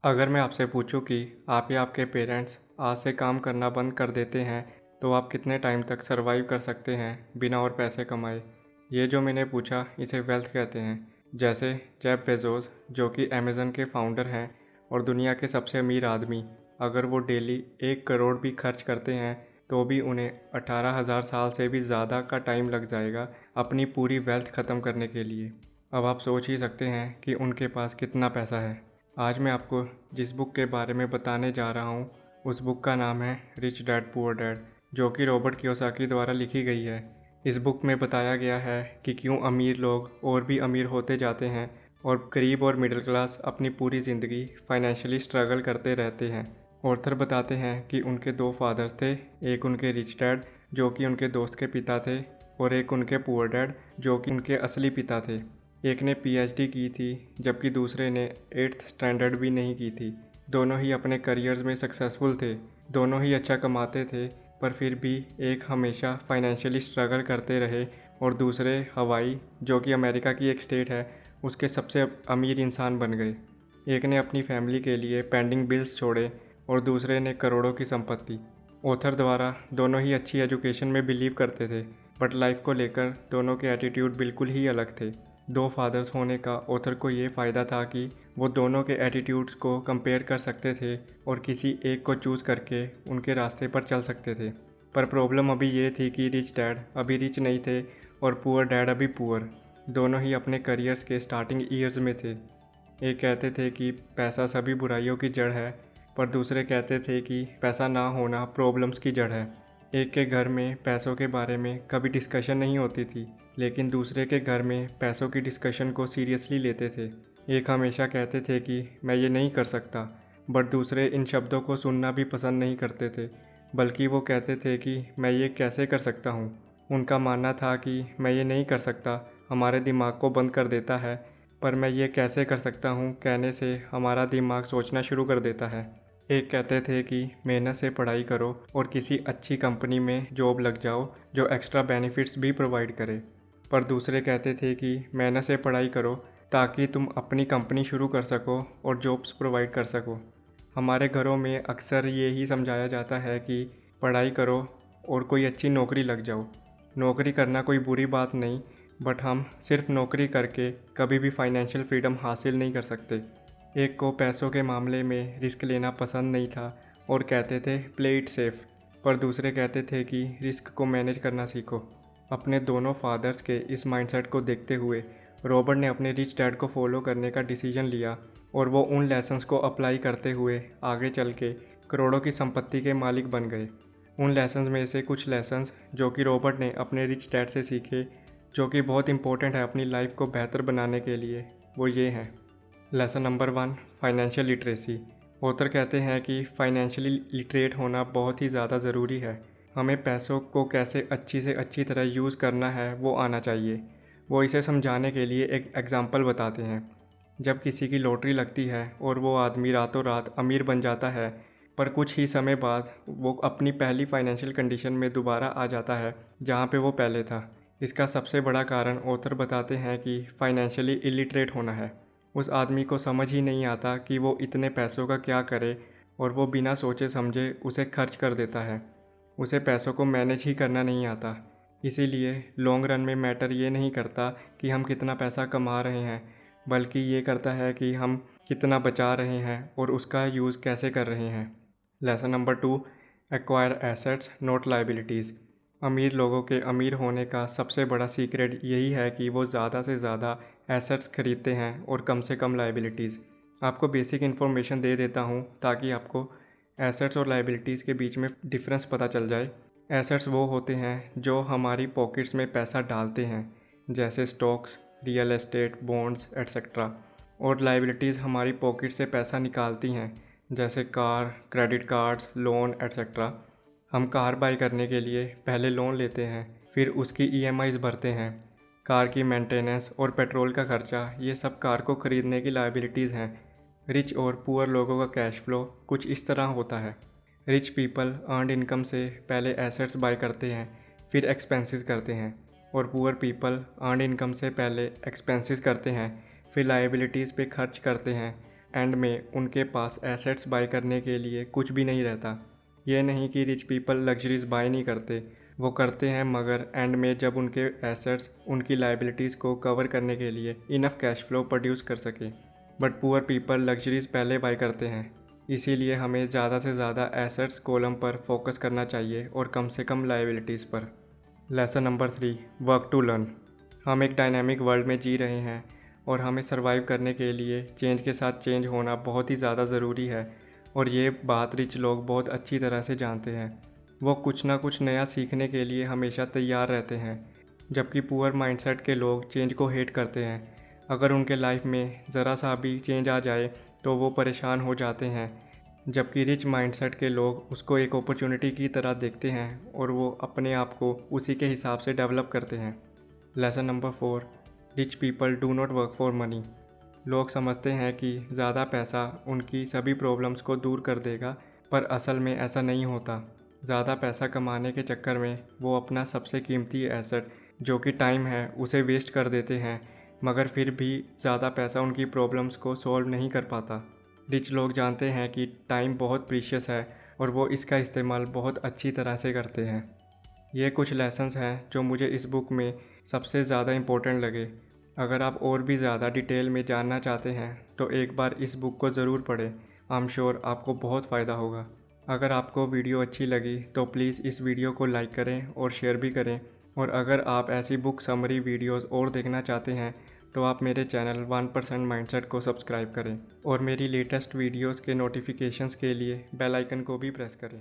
अगर मैं आपसे पूछूं कि आप या आपके पेरेंट्स आज से काम करना बंद कर देते हैं तो आप कितने टाइम तक सरवाइव कर सकते हैं बिना और पैसे कमाए। ये जो मैंने पूछा इसे वेल्थ कहते हैं। जैसे जेफ बेजोस जो कि अमेज़न के फाउंडर हैं और दुनिया के सबसे अमीर आदमी, अगर वो डेली 1 करोड़ भी खर्च करते हैं तो भी उन्हें 18,000 साल से भी ज़्यादा का टाइम लग जाएगा अपनी पूरी वेल्थ ख़त्म करने के लिए। अब आप सोच ही सकते हैं कि उनके पास कितना पैसा है। आज मैं आपको जिस बुक के बारे में बताने जा रहा हूँ उस बुक का नाम है रिच डैड पुअर डैड, जो कि रॉबर्ट कियोसाकी द्वारा लिखी गई है। इस बुक में बताया गया है कि क्यों अमीर लोग और भी अमीर होते जाते हैं और गरीब और मिडिल क्लास अपनी पूरी ज़िंदगी फाइनेंशियली स्ट्रगल करते रहते हैं। ऑथर बताते हैं कि उनके 2 फादर्स थे, एक उनके रिच डैड जो कि उनके दोस्त के पिता थे और एक उनके पुअर डैड जो कि उनके असली पिता थे। एक ने पीएचडी की थी जबकि दूसरे ने 8th स्टैंडर्ड भी नहीं की थी। दोनों ही अपने करियर्स में सक्सेसफुल थे, दोनों ही अच्छा कमाते थे, पर फिर भी एक हमेशा फाइनेंशियली स्ट्रगल करते रहे और दूसरे हवाई, जो कि अमेरिका की एक स्टेट है, उसके सबसे अमीर इंसान बन गए। एक ने अपनी फैमिली के लिए पेंडिंग बिल्स छोड़े और दूसरे ने करोड़ों की संपत्ति। ऑथर द्वारा दोनों ही अच्छी एजुकेशन में बिलीव करते थे, बट लाइफ को लेकर दोनों के एटीट्यूड बिल्कुल ही अलग थे। 2 फादर्स होने का ऑथर को ये फ़ायदा था कि वो दोनों के एटीट्यूड्स को कंपेयर कर सकते थे और किसी एक को चूज़ करके उनके रास्ते पर चल सकते थे। पर प्रॉब्लम अभी ये थी कि रिच डैड अभी रिच नहीं थे और पुअर डैड अभी पुअर। दोनों ही अपने करियर्स के स्टार्टिंग ईयर्स में थे। एक कहते थे कि पैसा सभी बुराइयों की जड़ है, पर दूसरे कहते थे कि पैसा ना होना प्रॉब्लम्स की जड़ है। एक के घर में पैसों के बारे में कभी डिस्कशन नहीं होती थी, लेकिन दूसरे के घर में पैसों की डिस्कशन को सीरियसली लेते थे। एक हमेशा कहते थे कि मैं ये नहीं कर सकता, बट दूसरे इन शब्दों को सुनना भी पसंद नहीं करते थे, बल्कि वो कहते थे कि मैं ये कैसे कर सकता हूँ। उनका मानना था कि मैं ये नहीं कर सकता हमारे दिमाग को बंद कर देता है, पर मैं ये कैसे कर सकता हूँ कहने से हमारा दिमाग सोचना शुरू कर देता है। एक कहते थे कि मेहनत से पढ़ाई करो और किसी अच्छी कंपनी में जॉब लग जाओ जो एक्स्ट्रा बेनिफिट्स भी प्रोवाइड करे, पर दूसरे कहते थे कि मेहनत से पढ़ाई करो ताकि तुम अपनी कंपनी शुरू कर सको और जॉब्स प्रोवाइड कर सको। हमारे घरों में अक्सर ये ही समझाया जाता है कि पढ़ाई करो और कोई अच्छी नौकरी लग जाओ। नौकरी करना कोई बुरी बात नहीं, बट हम सिर्फ नौकरी करके कभी भी फाइनेंशियल फ्रीडम हासिल नहीं कर सकते। एक को पैसों के मामले में रिस्क लेना पसंद नहीं था और कहते थे प्ले इट सेफ, पर दूसरे कहते थे कि रिस्क को मैनेज करना सीखो। अपने दोनों फादर्स के इस माइंडसेट को देखते हुए रॉबर्ट ने अपने रिच डैड को फॉलो करने का डिसीजन लिया और वो उन लेसन्स को अप्लाई करते हुए आगे चल के करोड़ों की संपत्ति के मालिक बन गए। उन लेसन्स में से कुछ लेसन्स जो कि रॉबर्ट ने अपने रिच डैड से सीखे, जो कि बहुत इंपॉर्टेंट है अपनी लाइफ को बेहतर बनाने के लिए, वो ये हैं। Lesson number 1, financial literacy. Author कहते हैं कि फाइनेंशियली लिटरेट होना बहुत ही ज़्यादा ज़रूरी है। हमें पैसों को कैसे अच्छी से अच्छी तरह यूज़ करना है वो आना चाहिए। वो इसे समझाने के लिए एक एग्ज़ाम्पल बताते हैं। जब किसी की लॉटरी लगती है और वो आदमी रातों रात अमीर बन जाता है, पर कुछ ही समय बाद वो अपनी पहली फाइनेंशियल कंडीशन में दोबारा आ जाता है जहाँ पे वो पहले था। इसका सबसे बड़ा कारण ऑथर बताते हैं कि फाइनेंशियली इलिटरेट होना है। उस आदमी को समझ ही नहीं आता कि वो इतने पैसों का क्या करे और वो बिना सोचे समझे उसे खर्च कर देता है। उसे पैसों को मैनेज ही करना नहीं आता। इसीलिए लॉन्ग रन में मैटर ये नहीं करता कि हम कितना पैसा कमा रहे हैं, बल्कि ये करता है कि हम कितना बचा रहे हैं और उसका यूज़ कैसे कर रहे हैं। Lesson number 2, acquire assets not liabilities. अमीर लोगों के अमीर होने का सबसे बड़ा सीक्रेट यही है कि वो ज़्यादा से ज़्यादा एसेट्स खरीदते हैं और कम से कम लाइबिलिटीज़। आपको बेसिक इन्फॉर्मेशन दे देता हूँ ताकि आपको एसेट्स और लाइबिलिटीज़ के बीच में डिफरेंस पता चल जाए। एसेट्स वो होते हैं जो हमारी पॉकेट्स में पैसा डालते हैं, जैसे stocks, real estate, bonds etcetera. और लाइबिलिटीज़ हमारी पॉकेट से पैसा निकालती हैं, जैसे car, credit cards, loan etcetera. हम कार बाई करने के लिए पहले लोन लेते हैं, फिर उसकी ईएमआईज़ भरते हैं। कार की मेंटेनेंस और पेट्रोल का खर्चा, ये सब कार को ख़रीदने की लायबिलिटीज़ हैं। रिच और पुअर लोगों का कैश फ्लो कुछ इस तरह होता है। रिच पीपल अर्नड इनकम से पहले एसेट्स बाय करते हैं, फिर एक्सपेंसेस करते हैं, और पुअर पीपल अर्नड इनकम से पहले एक्सपेंसेस करते हैं, फिर लायबिलिटीज़ पे खर्च करते हैं, एंड में उनके पास एसेट्स बाय करने के लिए कुछ भी नहीं रहता। ये नहीं कि रिच पीपल लग्जरीज बाय नहीं करते, वो करते हैं, मगर एंड में जब उनके एसेट्स उनकी लाइबिलिटीज़ को कवर करने के लिए इनफ कैश फ्लो प्रोड्यूस कर सके। बट पुअर पीपल लग्जरीज पहले बाय करते हैं। इसीलिए हमें ज़्यादा से ज़्यादा एसेट्स कॉलम पर फोकस करना चाहिए और कम से कम लाइबिलिटीज़ पर। Lesson number 3, work to learn. हम एक डायनामिक वर्ल्ड में जी रहे हैं और हमें सर्वाइव करने के लिए चेंज के साथ चेंज होना बहुत ही ज़्यादा ज़रूरी है, और ये बात रिच लोग बहुत अच्छी तरह से जानते हैं। वो कुछ ना कुछ नया सीखने के लिए हमेशा तैयार रहते हैं, जबकि पुअर माइंडसेट के लोग चेंज को हेट करते हैं। अगर उनके लाइफ में ज़रा सा भी चेंज आ जाए तो वो परेशान हो जाते हैं, जबकि रिच माइंडसेट के लोग उसको एक अपॉर्चुनिटी की तरह देखते हैं और वो अपने आप को उसी के हिसाब से डेवलप करते हैं। Lesson number 4, rich people do not work for money. लोग समझते हैं कि ज़्यादा पैसा उनकी सभी प्रॉब्लम्स को दूर कर देगा, पर असल में ऐसा नहीं होता। ज़्यादा पैसा कमाने के चक्कर में वो अपना सबसे कीमती एसेट जो कि टाइम है उसे वेस्ट कर देते हैं, मगर फिर भी ज़्यादा पैसा उनकी प्रॉब्लम्स को सॉल्व नहीं कर पाता। रिच लोग जानते हैं कि टाइम बहुत प्रीशियस है और वो इसका इस्तेमाल बहुत अच्छी तरह से करते हैं। ये कुछ लेसन्स हैं जो मुझे इस बुक में सबसे ज़्यादा इम्पोर्टेंट लगे। अगर आप और भी ज़्यादा डिटेल में जानना चाहते हैं तो एक बार इस बुक को ज़रूर पढ़ें। आई एम श्योर आपको बहुत फ़ायदा होगा। अगर आपको वीडियो अच्छी लगी तो प्लीज़ इस वीडियो को लाइक करें और शेयर भी करें, और अगर आप ऐसी बुक समरी वीडियोस और देखना चाहते हैं तो आप मेरे चैनल 1% माइंडसेट को सब्सक्राइब करें और मेरी लेटेस्ट वीडियोस के नोटिफिकेशंस के लिए बेल आइकन को भी प्रेस करें।